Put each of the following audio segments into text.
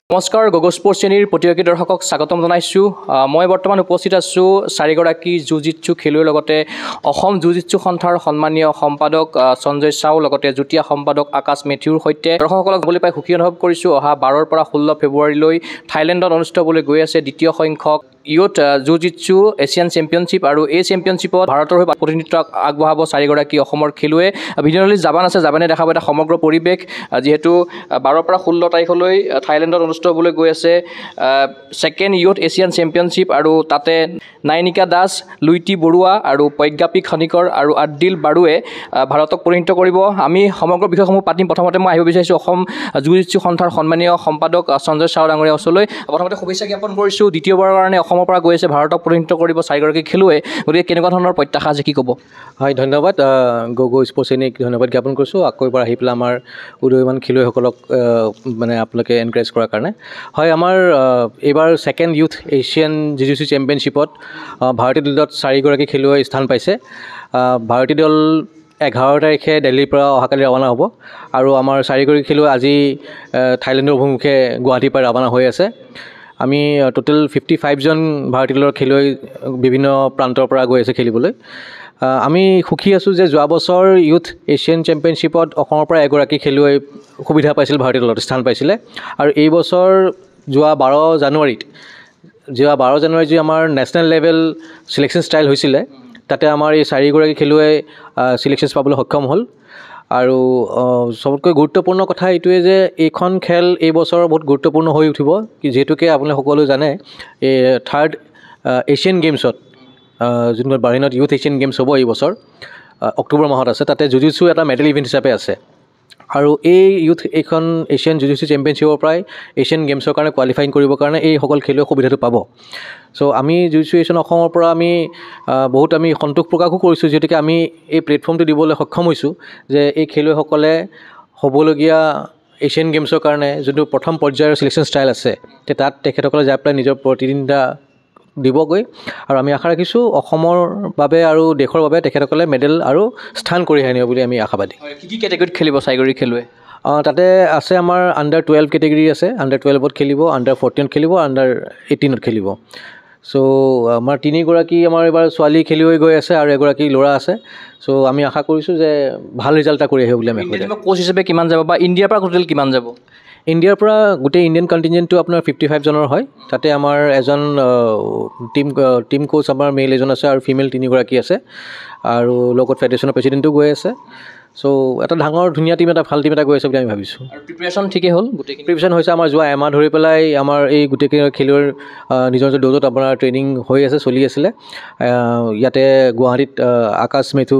নমস্কাৰ গগৈ স্পৰ্টছ শ্ৰেণীৰ প্ৰতিযোগী দৰ্শকক স্বাগতম জনাইছোঁ মই বৰ্তমান উপস্থিত আছোঁ চাৰিগৰাকী জুজিৎসু খেলুৱৈৰ লগতে অসম জুজিৎসু সন্থাৰ সন্মানীয় সম্পাদক সঞ্জয় চাও লগতে যুটীয়া সম্পাদক আকাশ মেথিউৰ সৈতে দৰ্শকসকলক বুলি পাই সুখী অনুভৱ কৰিছোঁ অহা 12ৰ পৰা 16 ফেব্ৰুৱাৰীলৈ থাইলেণ্ডত অনুষ্ঠিত হ'বলৈ গৈ আছে দ্বিতীয় সংখ্যক ইউথ জুজিৎসু এছিয়ান চেম্পিয়নশ্বিপ আৰু এই চেম্পিয়নশ্বিপত ভাৰতৰ হৈ প্ৰতিনিধিত্ব আগবঢ়াব চাৰিগৰাকী অসমৰ খেলুৱৈ ভিডিঅ'লি জাবান আছে জাবানে দেখাব এটা সমগ্ৰ পৰিৱেশ যিহেতু 12ৰ পৰা 16 তাৰিখলৈ থাইলেণ্ডত অনুষ্ঠিত হ'বলৈ গৈ আছে ছেকেণ্ড ইউথ এছিয়ান চেম্পিয়নশ্বিপ আৰু তাতে নাইনিকা দাস লুইটি বৰুৱা আৰু প্ৰজ্ঞাপী খনিকৰ আৰু আদিল বাৰুৱে ভাৰতক প্ৰতিনিধিত্ব কৰিব আমি সমগ্ৰ বিষয়সমূহ পাতিম প্ৰথমতে মই আহিব বিচাৰিছোঁ অসম জুজিৎসু সন্থাৰ সন্মানীয় সম্পাদক সঞ্জয় চাও ডাঙৰীয়া ওচৰলৈ প্ৰথমতে শুভেচ্ছা জ্ঞাপন কৰিছোঁ দ্বিতীয়বাৰৰ কাৰণে অসমৰ পৰা গৈ আছে ভাৰতক প্ৰতিনিধিত্ব কৰিব চাৰিগৰাকী খেলুৱৈ গতিকে কেনেকুৱা ধৰণৰ প্ৰত্যাশা আছে কি ক'ব হয় ধন্যবাদ গগৈ স্পৰ্টছ শ্ৰেণীক ধন্যবাদ জ্ঞাপন কৰিছোঁ আকৌ এবাৰ আহি পেলাই আমাৰ উদীয়মান খেলুৱৈসকলক মানে আপোনালোকে এনকাৰেজ কৰাৰ কাৰণে হয় আমাৰ এইবাৰ ছেকেণ্ড ইউথ এছিয়ান জিজিচি চেম্পিয়নশ্বিপত ভাৰতীয় দলত চাৰিগৰাকী খেলুৱৈ স্থান পাইছে ভাৰতীয় দল 11 তাৰিখে দিল্লীৰ পৰা অহাকালি ৰাওনা হ'ব আৰু আমাৰ চাৰিগৰাকী খেলুৱৈ আজি থাইলেণ্ডৰ অভিমুখে গুৱাহাটীৰ পৰা ৰাওনা হৈ আছে আমি টোটেল 55 জন ভাৰতীয় দলৰ খেলুৱৈ বিভিন্ন প্ৰান্তৰ পৰা গৈ আছে খেলিবলৈ আমি সুখী আছোঁ যে যোৱা বছৰ ইউথ এছিয়ান চেম্পিয়নশ্বিপত অসমৰ পৰা এগৰাকী খেলুৱৈ সুবিধা পাইছিল ভাৰতীয় দলত স্থান পাইছিলে আৰু এই বছৰ যোৱা 12 জানুৱাৰীত যি আমাৰ নেশ্যনেল লেভেল চিলেকশ্যন ষ্টাইল হৈছিলে তাতে আমাৰ এই চাৰিগৰাকী খেলুৱৈ চিলেকশ্যন পাবলৈ সক্ষম হ'ল আৰু সবতকৈ গুৰুত্বপূৰ্ণ কথা এইটোৱে যে এইখন খেল এই বছৰ বহুত গুৰুত্বপূৰ্ণ হৈ উঠিব যেহেতুকে আপোনালোকে সকলোৱে জানে এই থাৰ্ড এছিয়ান গেমছত যোনটো বাৰ্লিনত ইউথ এছিয়ান গেমছ হ'ব এই বছৰ অক্টোবৰ মাহত আছে তাতে জুজিৎসু এটা মেডেল ইভেণ্ট হিচাপে আছে আৰু এই ইউথ এইখন এছিয়ান জুজিৎসু চেম্পিয়নশ্বিপৰ পৰাই এছিয়ান গেমছৰ কাৰণে কোৱালিফাইং কৰিবৰ কাৰণে এই সকল খেলুৱৈ সুবিধাটো পাব চ' আমি জুজিৎসু এছিয়ান অসমৰ পৰা আমি বহুত আমি সন্তোষ প্ৰকাশো কৰিছোঁ যিহেতুকে আমি এই প্লেটফৰ্মটো দিবলৈ সক্ষম হৈছোঁ যে এই খেলুৱৈসকলে হ'বলগীয়া এছিয়ান গেমছৰ কাৰণে যোনটো প্ৰথম পৰ্যায়ৰ চিলেকশ্যন ষ্টাইল আছে তাত তেখেতসকলে যাই পেলাই নিজৰ প্ৰতিদ্বন্দ্বিতা দিবগৈ আৰু আমি আশা ৰাখিছোঁ অসমৰ বাবে আৰু দেশৰ বাবে তেখেতসকলে মেডেল আৰু স্থান কঢ়িয়াই আনিব বুলি আমি আশাবাদী কি কেটেগৰীত খেলিব চাৰিগৰাকী খেলুৱৈ তাতে আছে আমাৰ আণ্ডাৰ 12 কেটেগৰী আছে আণ্ডাৰ 12ত খেলিব আণ্ডাৰ 14ত খেলিব আণ্ডাৰ 18ত খেলিব চ' আমাৰ তিনিগৰাকী আমাৰ এইবাৰ ছোৱালী খেলুৱৈ গৈ আছে আৰু এগৰাকী ল'ৰা আছে চ' আমি আশা কৰিছোঁ যে ভাল ৰিজাল্ট এটা কৰি আহিব বুলি আমি কোচ হিচাপে কিমান যাব বা ইণ্ডিয়াৰ পৰা টোটেল কিমান যাব ইণ্ডিয়াৰ পৰা গোটেই ইণ্ডিয়ান কণ্টিনজেণ্টটো আপোনাৰ 55 জনৰ হয় তাতে আমাৰ এজন টিম কোচ আমাৰ মেল এজন আছে আৰু ফিমেল তিনিগৰাকী আছে আৰু লগত ফেডাৰেশ্যনৰ প্ৰেচিডেণ্টো গৈ আছে চ' এটা ডাঙৰ ধুনীয়া টিম এটা ভাল টিম এটা গৈ আছে বুলি আমি ভাবিছোঁ আৰু প্ৰিপেৰেশ্যন ঠিকেই হ'ল গোটেইখিনি প্ৰিপেৰেশ্যন হৈছে আমাৰ যোৱা এমাহ ধৰি পেলাই আমাৰ এই গোটেইখিনি খেলুৱৈৰ নিজৰ নিজৰ ড'জত আপোনাৰ ট্ৰেইনিং হৈ আছে চলি আছিলে ইয়াতে গুৱাহাটীত আকাশ মেথু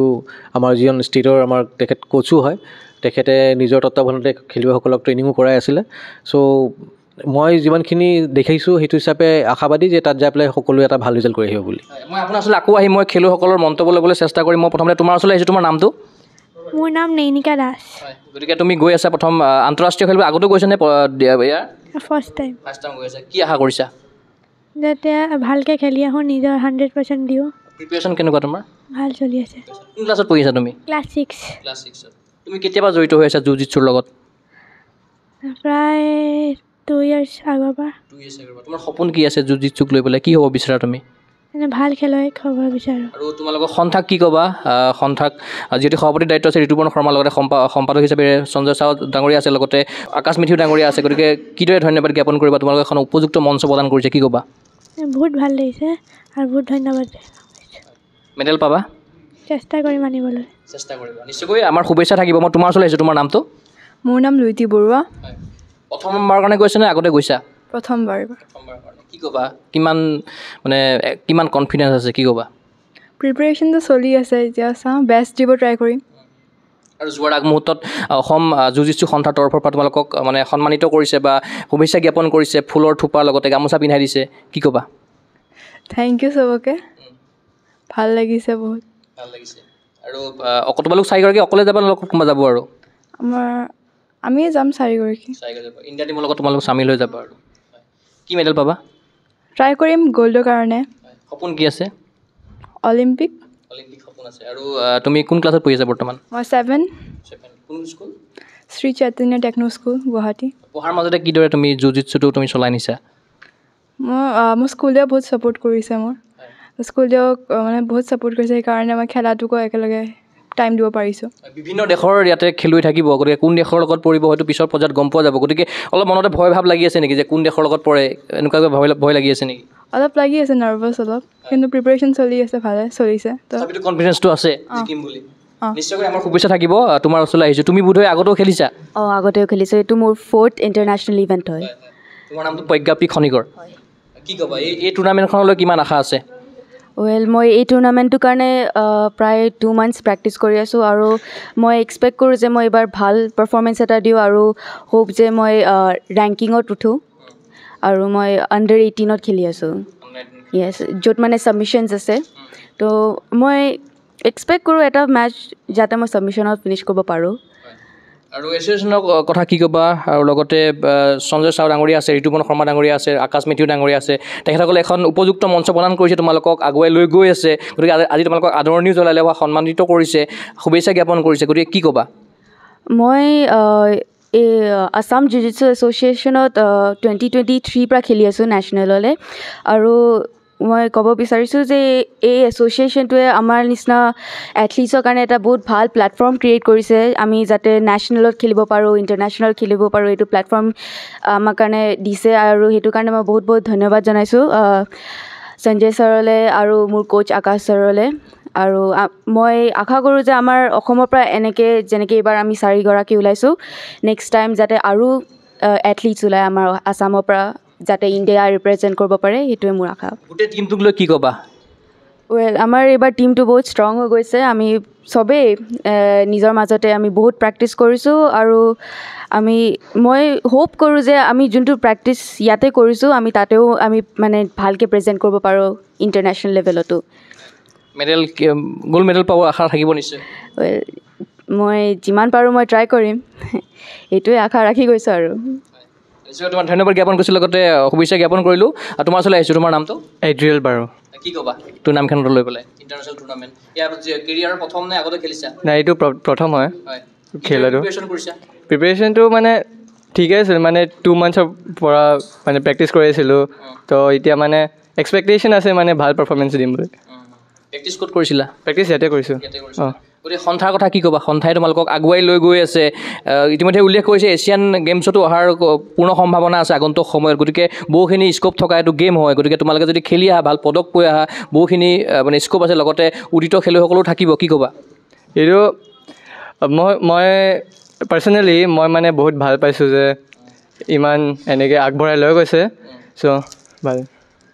আমাৰ যিজন ষ্টেটৰ আমাৰ তেখেত কোচো হয় তেখেতে নিজৰ তত্ত্বাৱধানতে খেলুৱৈসকলক ট্ৰেইনিঙো কৰাই আছিলে চ' মই যিমানখিনি দেখিছোঁ সেইটো হিচাপে আশাবাদী যে তাত যাই পেলাই সকলোৱে এটা ভাল ৰিজাল্ট কৰি আহিব বুলি মই আপোনাৰ ওচৰলৈ আকৌ আহি মই খেলুৱৈসকলৰ মন্তব্য ল'বলৈ চেষ্টা কৰিম মই প্ৰথমতে তোমাৰ ওচৰলৈ আহিছোঁ তোমাৰ নামটো মোৰ নাম নৈনিকা দাস গতিকে তুমি গৈ আছা প্ৰথম আন্তঃৰাষ্ট্ৰীয় খেলিব আগতো গৈছানে ফাৰ্ষ্ট টাইম গৈ আছা কি আশা কৰিছা যাতে ভালকৈ খেলি আহোঁ নিজৰ 100% দিওঁ প্ৰিপেৰেশ্যন কেনেকুৱা তোমাৰ ভাল চলি আছে কোন ক্লাছত পঢ়ি আছা তুমি ক্লাছ 6 তুমি কেতিয়াবা জড়িত হৈ আছা জুজিৎসুৰ লগত প্ৰায় 2 years আগৰ পৰা তোমাৰ সপোন কি আছে জুজিৎসুক লৈ পেলাই কি হ'ব বিচাৰা তুমি ভাল খেলুৱৈ হ'ব বিচাৰোঁ আৰু তোমালোকৰ সন্থাক কি ক'বা সন্থাক যিহেতু সভাপতিৰ দায়িত্ব আছে ঋতুপৰ্ণ শৰ্মাৰ লগতে সম্পাদক হিচাপে সঞ্জয় চাও ডাঙৰীয়া আছে লগতে আকাশ মেথিউ ডাঙৰীয়া আছে গতিকে কিদৰে ধন্যবাদ জ্ঞাপন কৰিবা তোমালোকে এখন উপযুক্ত মঞ্চ প্ৰদান কৰিছে কি ক'বা বহুত ভাল লাগিছে আৰু বহুত ধন্যবাদ মেডেল পাবা চেষ্টা কৰিম আনিবলৈ চেষ্টা কৰিবা নিশ্চয়কৈ আমাৰ শুভেচ্ছা থাকিব মই তোমাৰ ওচৰলৈ আহিছোঁ তোমাৰ নামটো মোৰ নাম লুইটি বৰুৱা প্ৰথমবাৰৰ কাৰণে গৈছা নে আগতে গৈছা প্ৰথমবাৰ কি ক'বা কিমান কনফিডেঞ্চ আছে কি ক'বা প্ৰিপেৰেশ্যনটো চলি আছে এতিয়া চাওঁ বেষ্ট দিব ট্ৰাই কৰিম আৰু যোৱাৰ আগমুহূৰ্তত অসম জুজিৎসু সন্থাৰ তৰফৰ পৰা তোমালোকক মানে সন্মানিত কৰিছে বা শুভেচ্ছা জ্ঞাপন কৰিছে ফুলৰ থোপাৰ লগতে গামোচা পিন্ধাই দিছে কি ক'বা থেংক ইউ চবকে ভাল লাগিছে বহুত ভাল লাগিছে আৰু তোমালোক চাৰিগৰাকী অকলে যাবা নে কোনোবা যাব আৰু আমিয়ে যাম চাৰিগৰাকী ইণ্ডিয়া টিমৰ লগত তোমালোক চামিল হৈ যাবা আৰু কি মেডেল পাবা ট্ৰাই কৰিম গ'ল্ডৰ কাৰণে সপোন কি আছে অলিম্পিক সপোন আছে আৰু তুমি কোন ক্লাছত পঢ়ি আছা বৰ্তমান মই 7 কোন স্কুল শ্ৰী চৈতন্য টেকনো স্কুল গুৱাহাটী পঢ়াৰ মাজতে কিদৰে তুমি জুজিটছুটো তুমি চলাই নিছা মোৰ স্কুলেও বহুত ছাপোৰ্ট কৰিছে মোৰ স্কুলেও মানে বহুত ছাপোৰ্ট কৰিছে সেইকাৰণে মই খেলাটোকো একেলগে টাইম দিব পাৰিছোঁ বিভিন্ন দেশৰ ইয়াতে খেলুৱৈ থাকিব গতিকে কোন দেশৰ লগত পৰিব হয়তো পিছৰ পৰ্যায়ত গম পোৱা যাব গতিকে অলপ মনতে ভয় ভাৱ লাগি আছে নেকি যে কোন দেশৰ লগত পৰে এনেকুৱাকৈ ভয় লাগি আছে নেকি অলপ লাগি আছে নাৰ্ভাছ অলপ কিন্তু প্ৰিপেৰেশ্যন চলি আছে ভালে চলিছে তথাপিতো কনফিডেন্সটো আছে জিকিম বুলি নিশ্চয়কৈ আমাৰ শুভেচ্ছা থাকিব তোমাৰ ওচৰলৈ আহিছোঁ তুমি বোধহয় আগতেও খেলিছা আগতেও খেলিছোঁ এইটো মোৰ 4th ইণ্টাৰনেশ্যনেল ইভেণ্ট হয় তোমাৰ নামটো প্ৰজ্ঞাপী খনিকৰ কি ক'বা এই টুৰ্ণামেণ্টখনলৈ কিমান আশা আছে মই এই টুৰ্ণামেণ্টটোৰ কাৰণে প্ৰায় 2 মান্থছ প্ৰেক্টিছ কৰি আছোঁ আৰু মই এক্সপেক্ট কৰোঁ যে মই এইবাৰ ভাল পাৰফৰ্মেঞ্চ এটা দিওঁ আৰু হোপ যে মই ৰেংকিঙত উঠোঁ আৰু মই আণ্ডাৰ 18ত খেলি আছোঁ য়েছ য'ত মানে ছাবমিশ্যনছ আছে তো মই এক্সপেক্ট কৰোঁ এটা মেটচ যাতে মই ছাবমিশ্যনত ফিনিছ কৰিব পাৰোঁ আৰু এছ'চিয়েশ্যনৰ কথা কি ক'বা আৰু লগতে সঞ্জয় চাও ডাঙৰীয়া আছে ঋতুপৰ্ণ শৰ্মা ডাঙৰীয়া আছে আকাশ মেথিউ ডাঙৰীয়া আছে তেখেতসকলে এখন উপযুক্ত মঞ্চ প্ৰদান কৰিছে তোমালোকক আগুৱাই লৈ গৈ আছে গতিকে আজি তোমালোকক আদৰণিও জনালে বা সন্মানিত কৰিছে শুভেচ্ছা জ্ঞাপন কৰিছে গতিকে কি ক'বা মই এই আছাম জিজিটছু এছ'চিয়েশ্যনত 2023 পৰা খেলি আছোঁ নেশ্যনেললৈ আৰু মই ক'ব বিচাৰিছোঁ যে এই এছ'চিয়েশ্যনটোৱে আমাৰ নিচিনা এথলিটছৰ কাৰণে এটা বহুত ভাল প্লেটফৰ্ম ক্ৰিয়েট কৰিছে আমি যাতে নেশ্যনেলত খেলিব পাৰোঁ ইণ্টাৰনেশ্যনেল খেলিব পাৰোঁ এইটো প্লেটফৰ্ম আমাৰ কাৰণে দিছে আৰু সেইটো কাৰণে মই বহুত বহুত ধন্যবাদ জনাইছোঁ সঞ্জয় ছাৰলৈ আৰু মোৰ কোচ আকাশ ছাৰলৈ আৰু মই আশা কৰোঁ যে আমাৰ অসমৰ পৰা এনেকৈ যেনেকৈ এইবাৰ আমি 4গৰাকী ওলাইছোঁ নেক্সট টাইম যাতে আৰু এথলিটছ ওলায় আমাৰ আছামৰ পৰা যাতে ইণ্ডিয়া ৰিপ্ৰেজেণ্ট কৰিব পাৰে সেইটোৱে মোৰ আশা গোটেই টিমটোক লৈ কি ক'বা আমাৰ এইবাৰ টিমটো বহুত ষ্ট্ৰং হৈ গৈছে আমি চবেই নিজৰ মাজতে আমি বহুত প্ৰেক্টিছ কৰিছোঁ আৰু মই হোপ কৰোঁ যে আমি যোনটো প্ৰেক্টিছ ইয়াতে কৰিছোঁ আমি তাতেও আমি মানে ভালকৈ প্ৰেজেণ্ট কৰিব পাৰোঁ ইণ্টাৰনেশ্যনেল লেভেলতো মেডেল গ'ল্ড মেডেল পাব আশা থাকিব নিশ্চয় মই যিমান পাৰোঁ মই ট্ৰাই কৰিম এইটোৱে আশা ৰাখি গৈছোঁ আৰু নিশ্চয় তোমাৰ ধন্যবাদ জ্ঞাপন কৰিছোঁ লগতে শুভেচ্ছা জ্ঞাপন কৰিলোঁ আৰু তোমাৰ ওচৰলৈ আহিছোঁ তোমাৰ নামটো এড্ৰিয়েল বাৰু কি ক'বা টুৰ্ণামেণ্টখনত লৈ পেলাই ইণ্টাৰনেশ্যনেল টুৰ্ণামেণ্ট ইয়াৰ কেৰিয়াৰৰ প্ৰথম নে আগতে খেলিছা নাই এইটো প্ৰথম হয় খেলাটো কৰিছা প্ৰিপেৰেশ্যনটো মানে ঠিকে আছিল মানে 2 মান্থছৰ পৰা মানে প্ৰেক্টিছ কৰি আছিলোঁ তো এতিয়া মানে এক্সপেক্টেশ্যন আছে মানে ভাল পাৰফৰ্মেঞ্চ দিম বুলি প্ৰেক্টিছ ক'ত কৰিছিলা প্ৰেক্টিছ ইয়াতে কৰিছোঁ অঁ গতিকে সন্থাৰ কথা কি ক'বা সন্থাই তোমালোকক আগুৱাই লৈ গৈ আছে ইতিমধ্যে উল্লেখ কৰিছে এছিয়ান গেমছতো অহাৰ পূৰ্ণ সম্ভাৱনা আছে আগন্তুক সময়ত গতিকে বহুখিনি স্ক'প থকা এইটো গেম হয় গতিকে তোমালোকে যদি খেলি আহা ভাল পদক পাই আহা বহুখিনি মানে স্ক'প আছে লগতে উদিত খেলুৱৈসকলো থাকিব কি ক'বা এইটো মই পাৰ্চনেলি মই মানে বহুত ভাল পাইছোঁ যে ইমান এনেকৈ আগবঢ়াই লৈ গৈছে চ' ভাল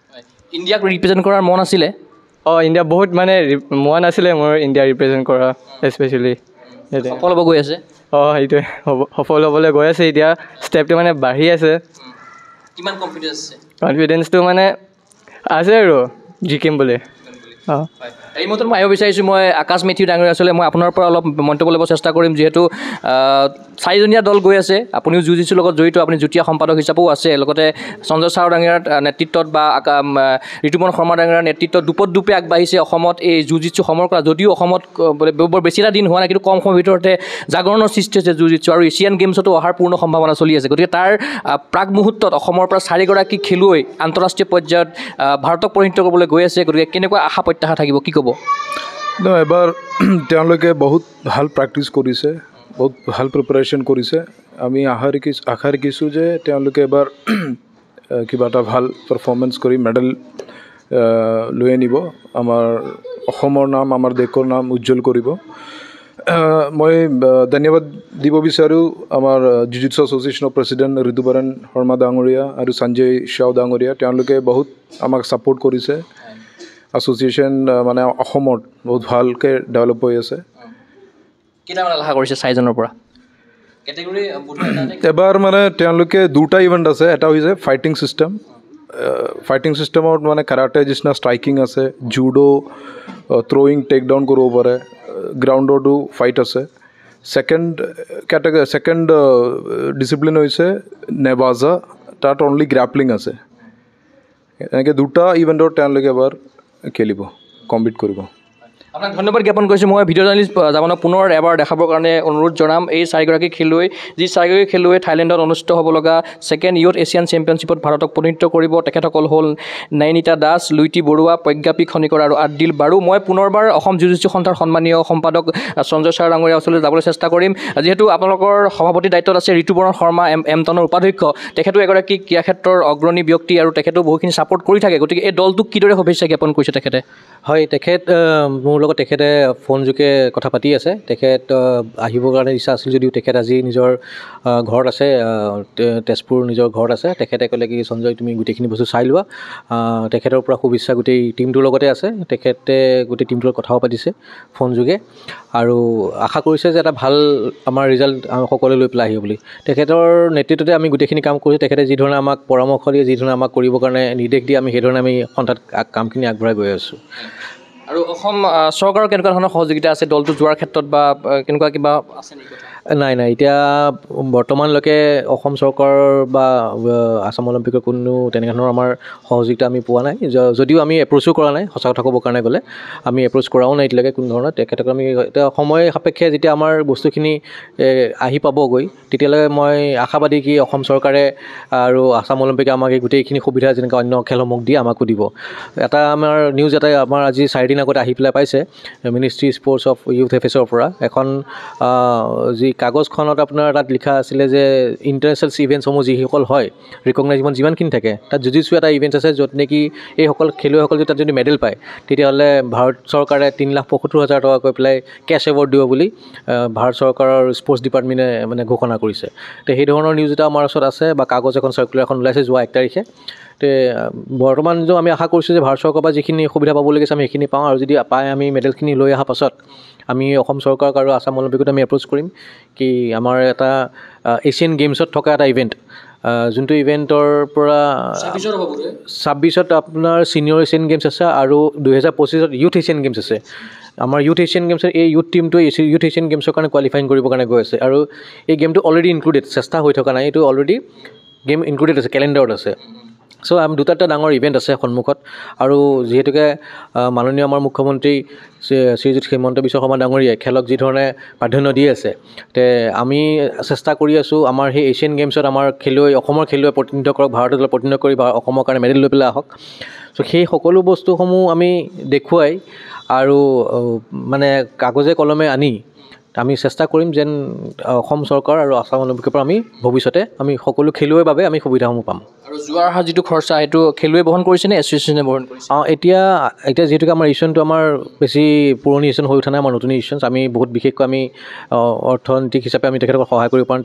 ইণ্ডিয়াক ৰিপ্ৰেজেণ্ট কৰাৰ মন আছিলে ইণ্ডিয়া বহুত মানে মন আছিলে মোৰ ইণ্ডিয়া ৰিপ্ৰেজেণ্ট কৰা স্পেচিয়েলি সফল হ'ব গৈ আছে সেইটোৱে সফল হ'বলৈ গৈ আছে এতিয়া ষ্টেপটো মানে বাঢ়ি আছে কিমান কনফিডেঞ্চ আছে কনফিডেঞ্চটো মানে আছে আৰু জিকিম বুলি এই মুহূৰ্তত মই আহিব বিচাৰিছোঁ মই আকাশ মেথিউ ডাঙৰীয়া আচলতে মই আপোনাৰ পৰা অলপ মন্তব্য ল'ব চেষ্টা কৰিম যিহেতু 4জনীয়া দল গৈ আছে আপুনিও জুজিটছুৰ লগত জড়িত আপুনি যুটীয়া সম্পাদক হিচাপেও আছে লগতে সঞ্জয় চাও ডাঙৰীয়াৰ নেতৃত্বত বা ঋতুপৰ্ণ শৰ্মা ডাঙৰীয়াৰ নেতৃত্বত দুপে আগবাঢ়িছে অসমত এই জুজিটছু সমৰ পৰা যদিও অসমত বৰ বেছি এটা দিন হোৱা নাই কিন্তু কম সময়ৰ ভিতৰতে জাগৰণৰ সৃষ্টি হৈছে জুজিটছু আৰু এছিয়ান গেমছতো অহাৰ পূৰ্ণ সম্ভাৱনা চলি আছে গতিকে তাৰ প্ৰাক মুহূৰ্তত অসমৰ পৰা 4গৰাকী খেলুৱৈ আন্তঃৰাষ্ট্ৰীয় পৰ্যায়ত ভাৰতক পৰিণত কৰিবলৈ গৈ আছে গতিকে কেনেকুৱা আশা প্ৰত্যাশা থাকিব কি ক'ব এবাৰ তেওঁলোকে বহুত ভাল প্ৰেক্টিছ কৰিছে বহুত ভাল প্ৰিপাৰেশ্যন কৰিছে আমি আশা ৰাখিছোঁ যে তেওঁলোকে এবাৰ কিবা এটা ভাল পাৰফৰ্মেঞ্চ কৰি মেডেল লৈ আনিব আমাৰ অসমৰ নাম আমাৰ দেশৰ নাম উজ্জ্বল কৰিব মই ধন্যবাদ দিব বিচাৰোঁ আমাৰ জুজিটছু এছ'চিয়েশ্যনৰ প্ৰেছিডেণ্ট ঋতুপৰ্ণ শৰ্মা ডাঙৰীয়া আৰু সঞ্জয় চাও ডাঙৰীয়া তেওঁলোকে বহুত আমাক ছাপোৰ্ট কৰিছে এছ'চিয়েশ্যন মানে অসমত বহুত ভালকৈ ডেভেলপ হৈ আছে কেইটামান আশা কৰিছে 4জনৰ পৰা এবাৰ মানে তেওঁলোকে 2টা ইভেণ্ট আছে এটা হৈছে ফাইটিং ছিষ্টেমত মানে কাৰাটে নিচিনা ষ্ট্ৰাইকিং আছে জুডো থ্ৰ'য়িং টেক ডাউন কৰিব পাৰে গ্ৰাউণ্ডতো ফাইট আছে ছেকেণ্ড ডিচিপ্লিন হৈছে নেবাজা তাত অনলি গ্ৰাপলিং আছে এনেকৈ দুটা ইভেণ্টত তেওঁলোকে এবাৰ খেলিব কম্পিট কৰিব আপোনাক ধন্যবাদ জ্ঞাপন কৰিছোঁ মই ভিডিঅ' জাৰ্নেলিষ্ট জামানক পুনৰ এবাৰ দেখাবৰ কাৰণে অনুৰোধ জনাম এই চাৰিগৰাকী খেলুৱৈ যি চাৰিগৰাকী খেলুৱৈ থাইলেণ্ডত অনুষ্ঠিত হ'ব লগা ছেকেণ্ড ইউথ এছিয়ান চেম্পিয়নশ্বিপত ভাৰতক প্ৰতিনিধিত্ব কৰিব তেখেতসকল হ'ল নয়নিতা দাস লুইটি বৰুৱা প্ৰজ্ঞাপী খনিকৰ আৰু আদিল বাৰু মই পুনৰবাৰ অসম জিউ-জিতছু সন্থাৰ সন্মানীয় সম্পাদক সঞ্জয় ছাৰ ডাঙৰীয়াৰ ওচৰলৈ যাবলৈ চেষ্টা কৰিম যিহেতু আপোনালোকৰ সভাপতিৰ দায়িত্বত আছে ঋতুপৰ্ণ শৰ্মা এমটনৰ উপাধ্যক্ষ তেখেতো এগৰাকী ক্ৰীড়া ক্ষেত্ৰৰ অগ্ৰণী ব্যক্তি আৰু তেখেতো বহুখিনি ছাপোৰ্ট কৰি থাকে গতিকে এই দলটোক কিদৰে শুভেচ্ছা জ্ঞাপন কৰিছে তেখেতে হয় তেখেত মোৰ লগত তেখেতে ফোনযোগে কথা পাতি আছে তেখেত আহিবৰ কাৰণে ইচ্ছা আছিল যদিও তেখেত আজি নিজৰ ঘৰত আছে তেজপুৰ নিজৰ ঘৰত আছে তেখেতে ক'লে কি সঞ্জয় তুমি গোটেইখিনি বস্তু চাই লোৱা তেখেতৰ পৰা শুভেচ্ছা গোটেই টীমটোৰ লগতে আছে তেখেতে গোটেই টীমটোৰ কথাও পাতিছে ফোনযোগে আৰু আশা কৰিছে যে এটা ভাল আমাৰ ৰিজাল্ট সকলোৱে লৈ পেলাই আহিব বুলি তেখেতৰ নেতৃত্বতে আমি গোটেইখিনি কাম কৰিছোঁ তেখেতে যি ধৰণে আমাক পৰামৰ্শ দিয়ে যি ধৰণে আমাক কৰিবৰ কাৰণে নিৰ্দেশ দিয়ে আমি সেইধৰণে আমি সন্থাত কামখিনি আগবঢ়াই গৈ আছোঁ আৰু অসম চৰকাৰৰ কেনেকুৱা ধৰণৰ সহযোগিতা আছে দলটো যোৱাৰ ক্ষেত্ৰত বা কেনেকুৱা কিবা আছে নেকি নাই এতিয়া বৰ্তমানলৈকে অসম চৰকাৰ বা আসাম অলিম্পিকৰ কোনো তেনেকুৱা ধৰণৰ আমাৰ সহযোগিতা আমি পোৱা নাই যদিও আমি এপ্ৰ'চো কৰা নাই সঁচা কথা ক'বৰ কাৰণে গ'লে আমি এপ্ৰ'চ কৰাও নাই এতিয়ালৈকে কোনো ধৰণৰ তেখেতক আমি এতিয়া সময় সাপেক্ষে যেতিয়া আমাৰ বস্তুখিনি আহি পাবগৈ তেতিয়ালৈ মই আশাবাদী কি অসম চৰকাৰে আৰু আসাম অলিম্পিকে আমাক এই গোটেইখিনি সুবিধা যেনেকৈ অন্য খেলসমূহক দিয়ে আমাকো দিব এটা আমাৰ নিউজ এটাই আমাৰ আজি 4 দিন আগতে আহি পেলাই পাইছে মিনিষ্ট্ৰী স্পৰ্টছ অফ ইউথ এফেয়াৰ্ছৰ পৰা এখন যি কাগজখনত আপোনাৰ তাত লিখা আছিলে যে ইণ্টাৰনেশ্যনেল ইভেণ্টছসমূহ যিসকল হয় ৰিকগনাইজ যিমানখিনি থাকে তাত জিউ-জিতছু এটা ইভেণ্টছ আছে য'ত নেকি এইসকল খেলুৱৈসকল যদি তাত যদি মেডেল পায় তেতিয়াহ'লে ভাৰত চৰকাৰে 3,75,000 টকা কৈ পেলাই কেছ এৱাৰ্ড দিব বুলি ভাৰত চৰকাৰৰ স্পৰ্টছ ডিপাৰ্টমেণ্টে মানে ঘোষণা কৰিছে তো সেই ধৰণৰ নিউজ এটা আমাৰ ওচৰত আছে বা কাগজ এখন চাৰ্কুলাৰ এখন ওলাইছে যোৱা 1 তাৰিখে তে বৰ্তমান যে আমি আশা কৰিছোঁ যে ভাৰত চৰকাৰৰ পৰা যিখিনি সুবিধা পাবলগীয়া আছে আমি সেইখিনি পাওঁ আৰু যদি পাই আমি মেডেলখিনি লৈ অহাৰ পাছত আমি অসম চৰকাৰক আৰু আসাম অলিম্পিকত আমি এপ্ৰ'চ কৰিম কি আমাৰ এটা এছিয়ান গেমছত থকা এটা ইভেণ্ট যোনটো ইভেণ্টৰ পৰা 26ত আপোনাৰ ছিনিয়ৰ এছিয়ান গেমছ আছে আৰু 2025ত ইউথ এছিয়ান গেমছ আছে আমাৰ ইউথ এছিয়ান গেমছৰ এই ইউথ টীমটোৱে ইউথ এছিয়ান গেমছৰ কাৰণে কোৱালিফাইং কৰিবৰ কাৰণে গৈ আছে আৰু এই গেমটো অলৰেডি ইনক্লুডেড চেষ্টা হৈ থকা নাই এইটো অলৰেডি গেম ইনক্লুডেড আছে কেলেণ্ডাৰত আছে চ' আমি দুটা ডাঙৰ ইভেণ্ট আছে সন্মুখত আৰু যিহেতুকে মাননীয় আমাৰ মুখ্যমন্ত্ৰী শ্ৰীযুত হিমন্ত বিশ্ব শৰ্মা ডাঙৰীয়াই খেলক যি ধৰণে প্ৰাধান্য দি আছে তে আমি চেষ্টা কৰি আছোঁ আমাৰ সেই এছিয়ান গেমছত আমাৰ খেলুৱৈ অসমৰ খেলুৱৈ প্ৰতিনিধিত্ব কৰক ভাৰতলৈ প্ৰতিনিধিত্ব কৰি অসমৰ কাৰণে মেডেল লৈ পেলাই আহক চ' সেই সকলো বস্তুসমূহ আমি দেখুৱাই আৰু মানে কাগজে কলমে আনি আমি চেষ্টা কৰিম যেন অসম চৰকাৰ আৰু আসাম অলিম্পিকৰ পৰা আমি ভৱিষ্যতে আমি সকলো খেলুৱৈৰ বাবে আমি সুবিধাসমূহ পাম আৰু যোৱাৰ অহা যিটো খৰচা সেইটো খেলুৱৈ বহন কৰিছে নে এছ'চিয়েশ্যনে বহন কৰিছে এতিয়া যিহেতুকে আমাৰ ইছ্যনটো আমাৰ বেছি পুৰণি ইছ্যন হৈ উঠা নাই আমাৰ নতুন ইছ্যনছ আমি বহুত বিশেষকৈ আমি অৰ্থনৈতিক হিচাপে আমি তেখেতসকলক সহায় কৰিব পাৰোঁ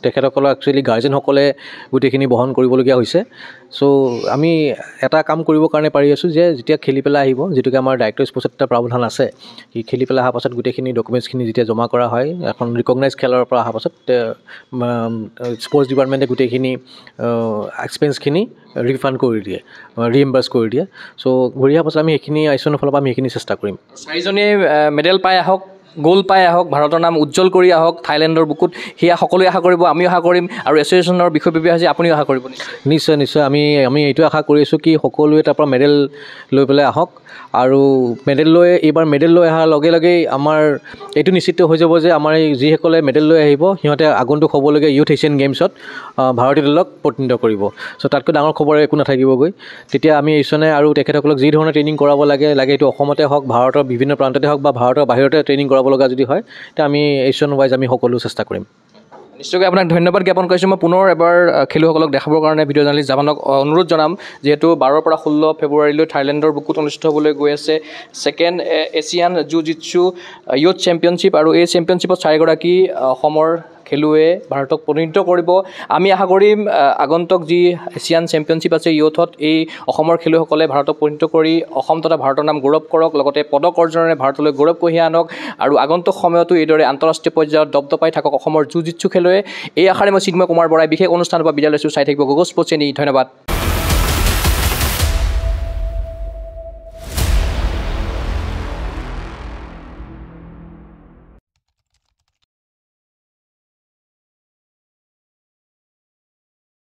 তেখেতসকলৰ একচুৱেলি গাৰ্জেনসকলে গোটেইখিনি বহন কৰিবলগীয়া হৈছে চ' আমি এটা কাম কৰিবৰ কাৰণে পাৰি আছোঁ যে যেতিয়া খেলি পেলাই আহিব যিটোকে আমাৰ ডাইৰেক্টৰ স্পৰ্টছত এটা প্ৰাৱধান আছে সি খেলি পেলাই অহাৰ পাছত গোটেইখিনি ডকুমেণ্টছখিনি যেতিয়া জমা কৰা হয় এখন ৰিকগনাইজ খেলৰ পৰা অহাৰ পাছত স্পৰ্টছ ডিপাৰ্টমেণ্টে গোটেইখিনি এক্সপেন্সখিনি ৰিফাণ্ড কৰি দিয়ে ৰিএম্বাৰ্ছ কৰি দিয়ে চ' ঘূৰি অহাৰ পাছত আমি সেইখিনি আইচনৰ ফালৰ পৰা আমি সেইখিনি চেষ্টা কৰিম 4জনে মেডেল পাই আহক গোল পাই আহক ভাৰতৰ নাম উজ্জ্বল কৰি আহক থাইলেণ্ডৰ বুকুত সেয়া সকলোৱে আশা কৰিব আমিও আশা কৰিম আৰু এছ'চিয়েশ্যনৰ বিষয়ববীয়া হৈছে আপুনিও আশা কৰিব নিশ্চয় আমি এইটো আশা কৰি আছোঁ কি সকলোৱে তাৰ পৰা মেডেল লৈ পেলাই আহক আৰু এইবাৰ মেডেল লৈ অহাৰ লগে লগেই আমাৰ এইটো নিশ্চিত হৈ যাব যে আমাৰ যিসকলে মেডেল লৈ আহিব সিহঁতে আগন্তুক হ'বলগীয়া ইউথ এছিয়ান গেমছত ভাৰতীয় দলক প্ৰতিনিধিত্ব কৰিব চ' তাতকৈ ডাঙৰ খবৰ একো নাথাকিবগৈ তেতিয়া আমি ইছনে আৰু তেখেতসকলক যি ধৰণে ট্ৰেইনিং কৰাব লাগে এইটো অসমতে হওক ভাৰতৰ বিভিন্ন প্ৰান্ততে হওক বা ভাৰতৰ বাহিৰতে ট্ৰেইনিং কৰাব লগা যদি হয় তেতিয়া আমি ইছন ৱাইজ আমি সকলো চেষ্টা কৰিম নিশ্চয়কৈ আপোনাক ধন্যবাদ জ্ঞাপন কৰিছোঁ মই পুনৰ এবাৰ খেলুৱৈসকলক দেখাবৰ কাৰণে ভিডিঅ' জাৰ্নেলিষ্ট জামানক অনুৰোধ জনাম যিহেতু 12 পৰা 16 ফেব্ৰুৱাৰীলৈ থাইলেণ্ডৰ বুকুত অনুষ্ঠিত হ'বলৈ গৈ আছে ছেকেণ্ড এছিয়ান জিউ-জিতছু ইউথ চেম্পিয়নশ্বিপ আৰু এই চেম্পিয়নশ্বিপত 4গৰাকী অসমৰ খেলুৱৈয়ে ভাৰতক প্ৰতিনিধিত্ব কৰিব আমি আশা কৰিম আগন্তুক যি এছিয়ান চেম্পিয়নশ্বিপ আছে ইউথত এই অসমৰ খেলুৱৈসকলে ভাৰতক প্ৰতিনিধিত্ব কৰি অসম তথা ভাৰতৰ নাম গৌৰৱ কৰক লগতে পদক অৰ্জনেৰে ভাৰতলৈ গৌৰৱ কঢ়িয়াই আনক আৰু আগন্তুক সময়তো এইদৰে আন্তঃৰাষ্ট্ৰীয় পৰ্যায়ত দপদপাই থাকক অসমৰ জিউ-জিতছু খেলুৱৈ এই আশাৰে মই চিন্ময় কুমাৰ বৰাই বিশেষ অনুষ্ঠানৰ পৰা বিদায় লৈছোঁ চাই থাকিব গগৈ স্পৰ্টছ চেনেল ধন্যবাদ